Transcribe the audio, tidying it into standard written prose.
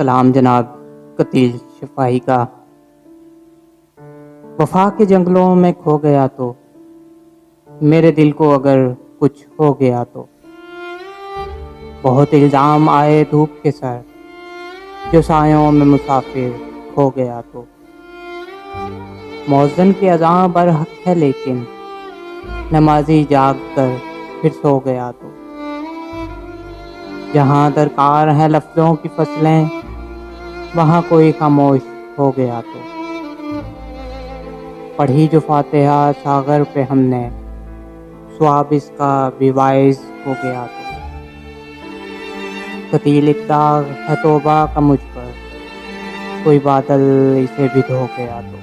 कलाम जनाब कतील शफाई का। वफा के जंगलों में खो गया तो मेरे दिल को अगर कुछ हो गया तो। बहुत इल्ज़ाम आए धूप के सर, जो सायों में मुसाफिर खो गया तो। मौज़न की अज़ां बरहक है लेकिन नमाजी जाग कर फिर सो गया तो। जहाँ दरकार हैं लफ्ज़ों की फसलें, वहाँ कोई खामोश हो गया तो। पढ़ी जो फातिहा सागर पे हमने, स्वाब इसका बेवाइज हो गया तो। कतील एक दाग है तौबा का मुझ पर, कोई बादल इसे भिगो गया तो।